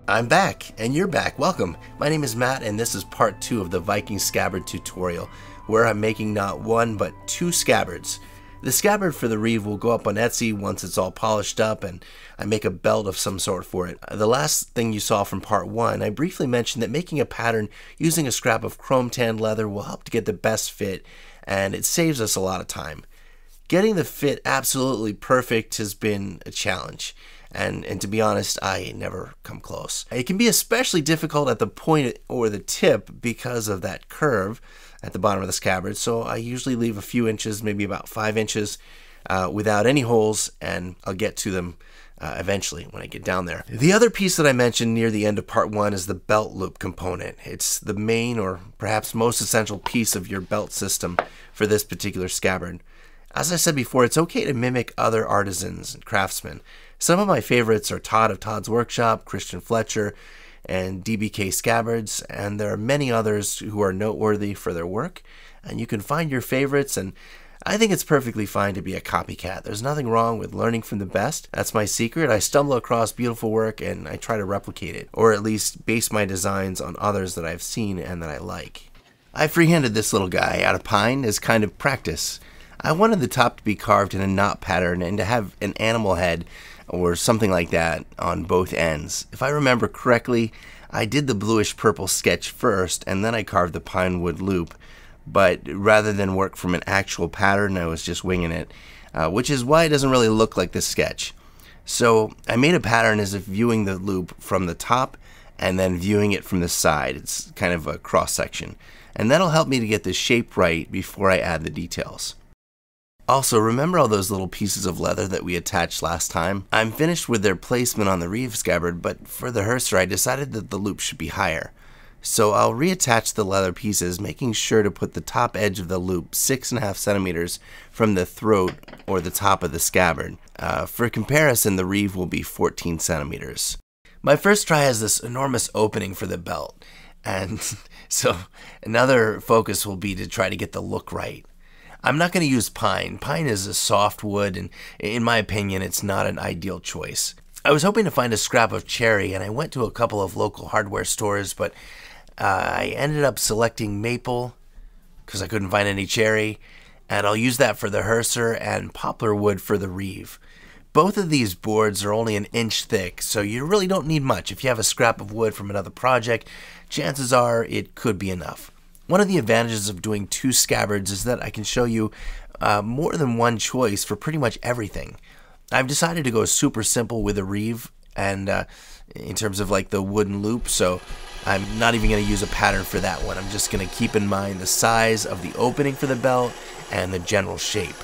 I'm back, and you're back. Welcome. My name is Matt, and this is part 2 of the Viking Scabbard tutorial, where I'm making not one, but 2 scabbards. The scabbard for the reeve will go up on Etsy once it's all polished up, and I make a belt of some sort for it. The last thing you saw from part 1, I briefly mentioned that making a pattern using a scrap of chrome tanned leather will help to get the best fit, and it saves us a lot of time. Getting the fit absolutely perfect has been a challenge. And to be honest, I never come close. It can be especially difficult at the point or the tip because of that curve at the bottom of the scabbard, so I usually leave a few inches, maybe about 5 inches, without any holes, and I'll get to them eventually when I get down there. The other piece that I mentioned near the end of part 1 is the belt loop component. It's the main or perhaps most essential piece of your belt system for this particular scabbard. As I said before, it's okay to mimic other artisans and craftsmen. Some of my favorites are Todd of Todd's Workshop, Christian Fletcher, and DBK Scabbards, and there are many others who are noteworthy for their work, and you can find your favorites, and I think it's perfectly fine to be a copycat. There's nothing wrong with learning from the best. That's my secret. I stumble across beautiful work and I try to replicate it, or at least base my designs on others that I've seen and that I like. I freehanded this little guy out of pine as kind of practice. I wanted the top to be carved in a knot pattern and to have an animal head or something like that on both ends. If I remember correctly, I did the bluish purple sketch first and then I carved the pine wood loop, but rather than work from an actual pattern, I was just winging it, which is why it doesn't really look like this sketch. So I made a pattern as if viewing the loop from the top and then viewing it from the side. It's kind of a cross section, and that'll help me to get the shape right before I add the details. Also, remember all those little pieces of leather that we attached last time? I'm finished with their placement on the reeve scabbard, but for the hearser I decided that the loop should be higher. So I'll reattach the leather pieces, making sure to put the top edge of the loop 6.5 centimeters from the throat or the top of the scabbard. For comparison, the reeve will be 14 centimeters. My first try has this enormous opening for the belt, and so another focus will be to try to get the look right. I'm not going to use pine. Pine is a soft wood, and in my opinion, it's not an ideal choice. I was hoping to find a scrap of cherry, and I went to a couple of local hardware stores, but I ended up selecting maple because I couldn't find any cherry, and I'll use that for the hearser and poplar wood for the reeve. Both of these boards are only 1 inch thick, so you really don't need much. If you have a scrap of wood from another project, chances are it could be enough. One of the advantages of doing 2 scabbards is that I can show you more than one choice for pretty much everything. I've decided to go super simple with a reeve and in terms of like the wooden loop, so I'm not even going to use a pattern for that one. I'm just going to keep in mind the size of the opening for the belt and the general shape.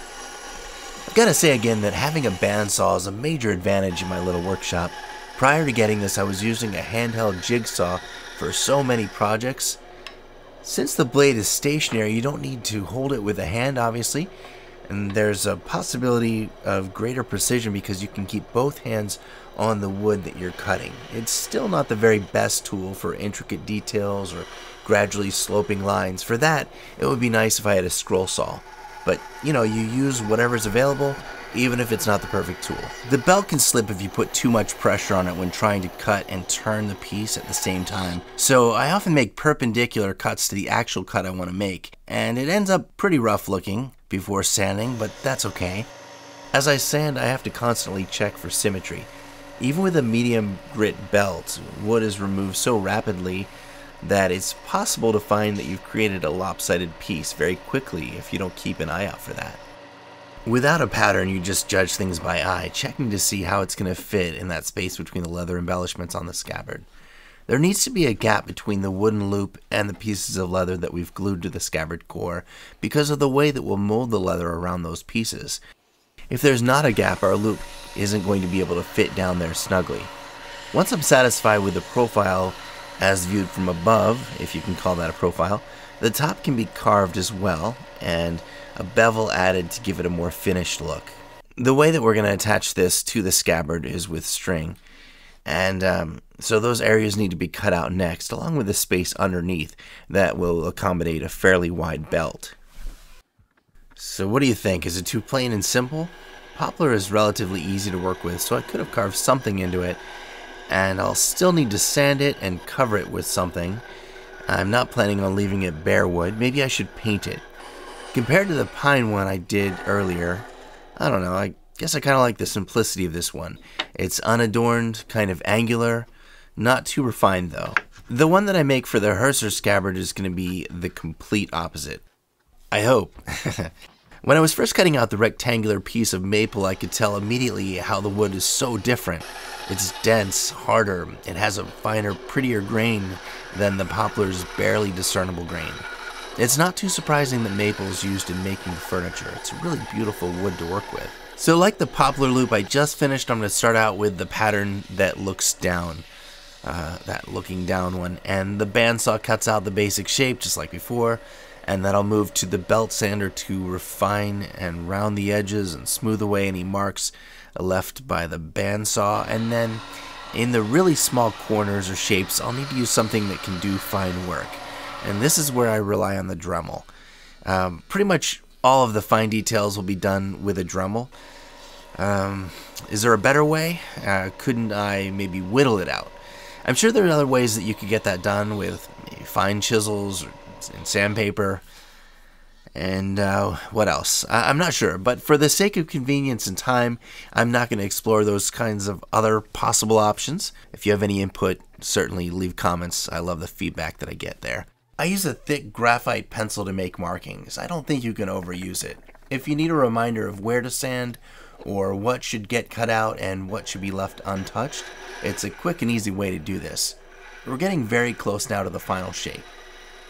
I've got to say again that having a bandsaw is a major advantage in my little workshop. Prior to getting this, I was using a handheld jigsaw for so many projects. Since the blade is stationary, you don't need to hold it with a hand, obviously, and there's a possibility of greater precision because you can keep both hands on the wood that you're cutting. It's still not the very best tool for intricate details or gradually sloping lines. For that, it would be nice if I had a scroll saw. But, you know, you use whatever's available, even if it's not the perfect tool. The belt can slip if you put too much pressure on it when trying to cut and turn the piece at the same time. So I often make perpendicular cuts to the actual cut I want to make, and it ends up pretty rough looking before sanding, but that's okay. As I sand, I have to constantly check for symmetry. Even with a medium grit belt, wood is removed so rapidly that it's possible to find that you've created a lopsided piece very quickly if you don't keep an eye out for that. Without a pattern, you just judge things by eye, checking to see how it's going to fit in that space between the leather embellishments on the scabbard. There needs to be a gap between the wooden loop and the pieces of leather that we've glued to the scabbard core because of the way that we'll mold the leather around those pieces. If there's not a gap, our loop isn't going to be able to fit down there snugly. Once I'm satisfied with the profile as viewed from above, if you can call that a profile, the top can be carved as well, and a bevel added to give it a more finished look. The way that we're going to attach this to the scabbard is with string, and so those areas need to be cut out next, along with the space underneath that will accommodate a fairly wide belt. So what do you think? Is it too plain and simple? Poplar is relatively easy to work with, so I could have carved something into it, and I'll still need to sand it and cover it with something. I'm not planning on leaving it bare wood. Maybe I should paint it. Compared to the pine one I did earlier, I don't know, I guess I kind of like the simplicity of this one. It's unadorned, kind of angular, not too refined though. The one that I make for the Herser scabbard is going to be the complete opposite. I hope. When I was first cutting out the rectangular piece of maple, I could tell immediately how the wood is so different. It's dense, harder, it has a finer, prettier grain than the poplar's barely discernible grain. It's not too surprising that maple is used in making furniture. It's a really beautiful wood to work with. So like the poplar loop I just finished, I'm going to start out with the pattern that looks down. That looking down one. And the bandsaw cuts out the basic shape just like before. And then I'll move to the belt sander to refine and round the edges and smooth away any marks left by the bandsaw. And then in the really small corners or shapes, I'll need to use something that can do fine work. And this is where I rely on the Dremel. Pretty much all of the fine details will be done with a Dremel. Is there a better way? Couldn't I maybe whittle it out? I'm sure there are other ways that you could get that done with maybe fine chisels and sandpaper. And what else? I'm not sure. But for the sake of convenience and time, I'm not going to explore those kinds of other possible options. If you have any input, certainly leave comments. I love the feedback that I get there. I use a thick graphite pencil to make markings. I don't think you can overuse it. If you need a reminder of where to sand or what should get cut out and what should be left untouched, it's a quick and easy way to do this. We're getting very close now to the final shape.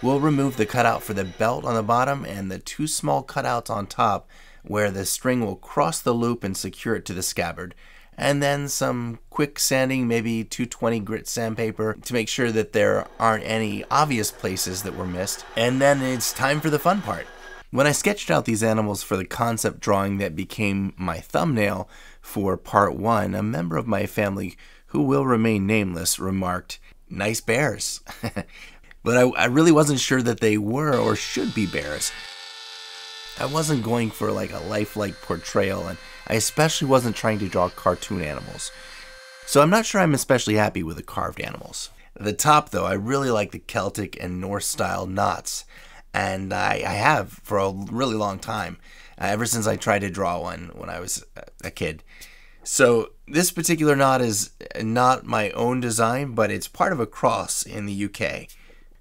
We'll remove the cutout for the belt on the bottom and the two small cutouts on top where the string will cross the loop and secure it to the scabbard. And then some quick sanding, maybe 220 grit sandpaper to make sure that there aren't any obvious places that were missed. And then it's time for the fun part. When I sketched out these animals for the concept drawing that became my thumbnail for part 1, a member of my family, who will remain nameless, remarked, "Nice bears." But I really wasn't sure that they were or should be bears. I wasn't going for like a lifelike portrayal, and I especially wasn't trying to draw cartoon animals. So I'm not sure I'm especially happy with the carved animals. At the top though, I really like the Celtic and Norse style knots, and I have for a really long time, ever since I tried to draw one when I was a kid. So this particular knot is not my own design, but it's part of a cross in the UK.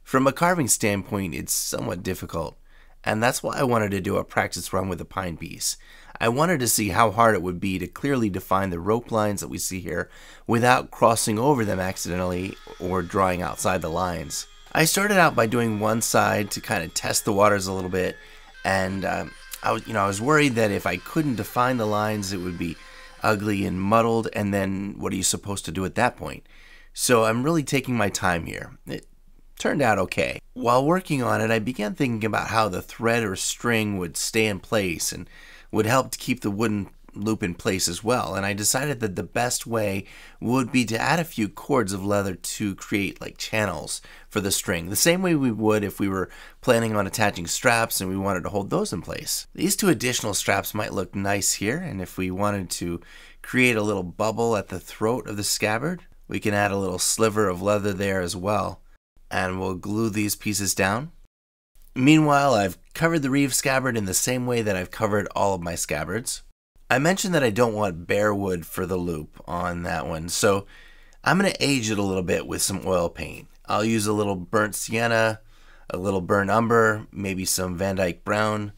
From a carving standpoint, it's somewhat difficult. And that's why I wanted to do a practice run with the pine piece. I wanted to see how hard it would be to clearly define the rope lines that we see here without crossing over them accidentally or drawing outside the lines. I started out by doing one side to kind of test the waters a little bit, and I was worried that if I couldn't define the lines it would be ugly and muddled, and then what are you supposed to do at that point? So I'm really taking my time here. It turned out okay. While working on it, I began thinking about how the thread or string would stay in place and would help to keep the wooden loop in place as well. And I decided that the best way would be to add a few cords of leather to create like channels for the string, the same way we would if we were planning on attaching straps and we wanted to hold those in place. These two additional straps might look nice here, and if we wanted to create a little bubble at the throat of the scabbard, we can add a little sliver of leather there as well. And we'll glue these pieces down. Meanwhile, I've covered the Reeve scabbard in the same way that I've covered all of my scabbards. I mentioned that I don't want bare wood for the loop on that one, so I'm going to age it a little bit with some oil paint. I'll use a little burnt sienna, a little burnt umber, maybe some Van Dyke brown.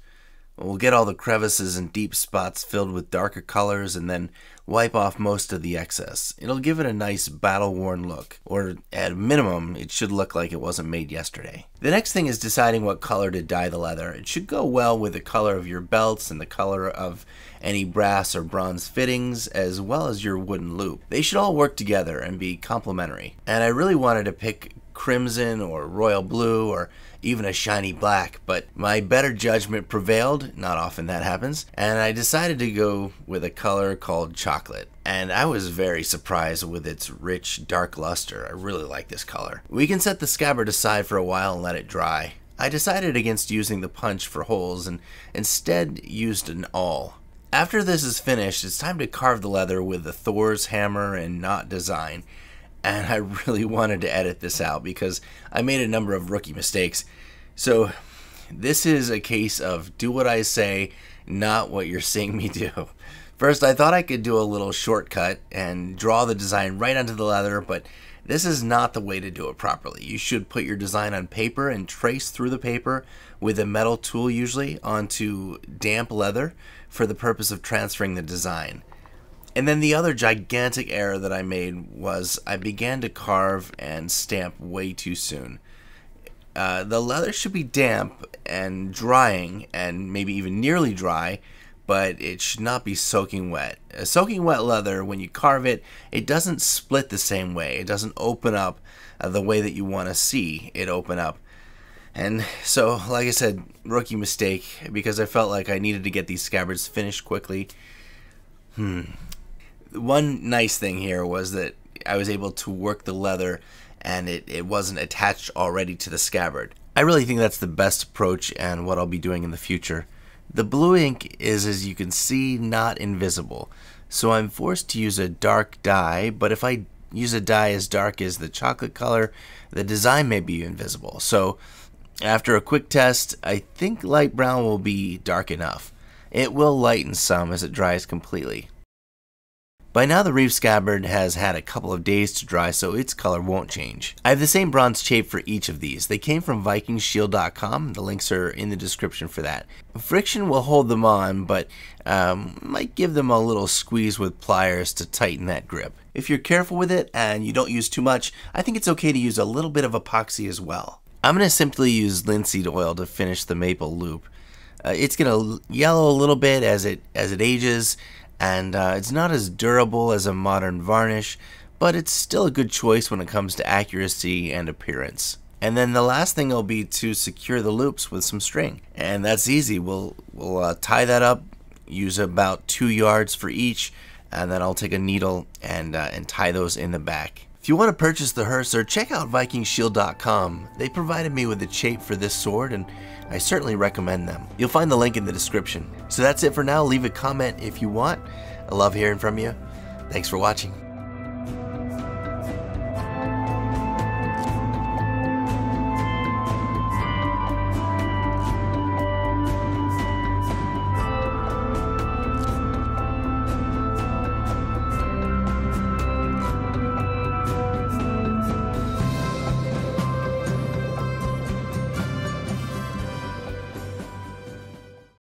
We'll get all the crevices and deep spots filled with darker colors and then wipe off most of the excess. It'll give it a nice battle-worn look, or at a minimum, it should look like it wasn't made yesterday. The next thing is deciding what color to dye the leather. It should go well with the color of your belts and the color of any brass or bronze fittings, as well as your wooden loop. They should all work together and be complementary. And I really wanted to pick crimson or royal blue or even a shiny black, but my better judgment prevailed. Not often that happens, and I decided to go with a color called chocolate, and I was very surprised with its rich dark luster. I really like this color. We can set the scabbard aside for a while and let it dry. I decided against using the punch for holes and instead used an awl. After this is finished, it's time to carve the leather with the Thor's hammer and knot design. and I really wanted to edit this out because I made a number of rookie mistakes. So this is a case of do what I say, not what you're seeing me do. First, I thought I could do a little shortcut and draw the design right onto the leather, but this is not the way to do it properly. You should put your design on paper and trace through the paper with a metal tool usually onto damp leather for the purpose of transferring the design. And then the other gigantic error that I made was I began to carve and stamp way too soon. The leather should be damp and drying, and maybe even nearly dry, but it should not be soaking wet. Soaking wet leather, when you carve it, it doesn't split the same way. It doesn't open up the way that you want to see it open up. And so, like I said, rookie mistake, because I felt like I needed to get these scabbards finished quickly. One nice thing here was that I was able to work the leather and it wasn't attached already to the scabbard. I really think that's the best approach and what I'll be doing in the future. The blue ink is, as you can see, not invisible, so I'm forced to use a dark dye, but if I use a dye as dark as the chocolate color, the design may be invisible. So after a quick test, I think light brown will be dark enough. It will lighten some as it dries completely. By now the Reeve Scabbard has had a couple of days to dry, so its color won't change. I have the same bronze shape for each of these. They came from VikingShield.com. The links are in the description for that. Friction will hold them on, but might give them a little squeeze with pliers to tighten that grip. If you're careful with it and you don't use too much, I think it's okay to use a little bit of epoxy as well. I'm going to simply use linseed oil to finish the maple loop. It's going to yellow a little bit as it ages, and it's not as durable as a modern varnish, but it's still a good choice when it comes to accuracy and appearance. And then the last thing will be to secure the loops with some string, and that's easy. We'll tie that up, use about 2 yards for each, and then I'll take a needle and tie those in the back. If you want to purchase the Herser, check out VikingShield.com. They provided me with a shape for this sword, and I certainly recommend them. You'll find the link in the description. So that's it for now. Leave a comment if you want. I love hearing from you. Thanks for watching.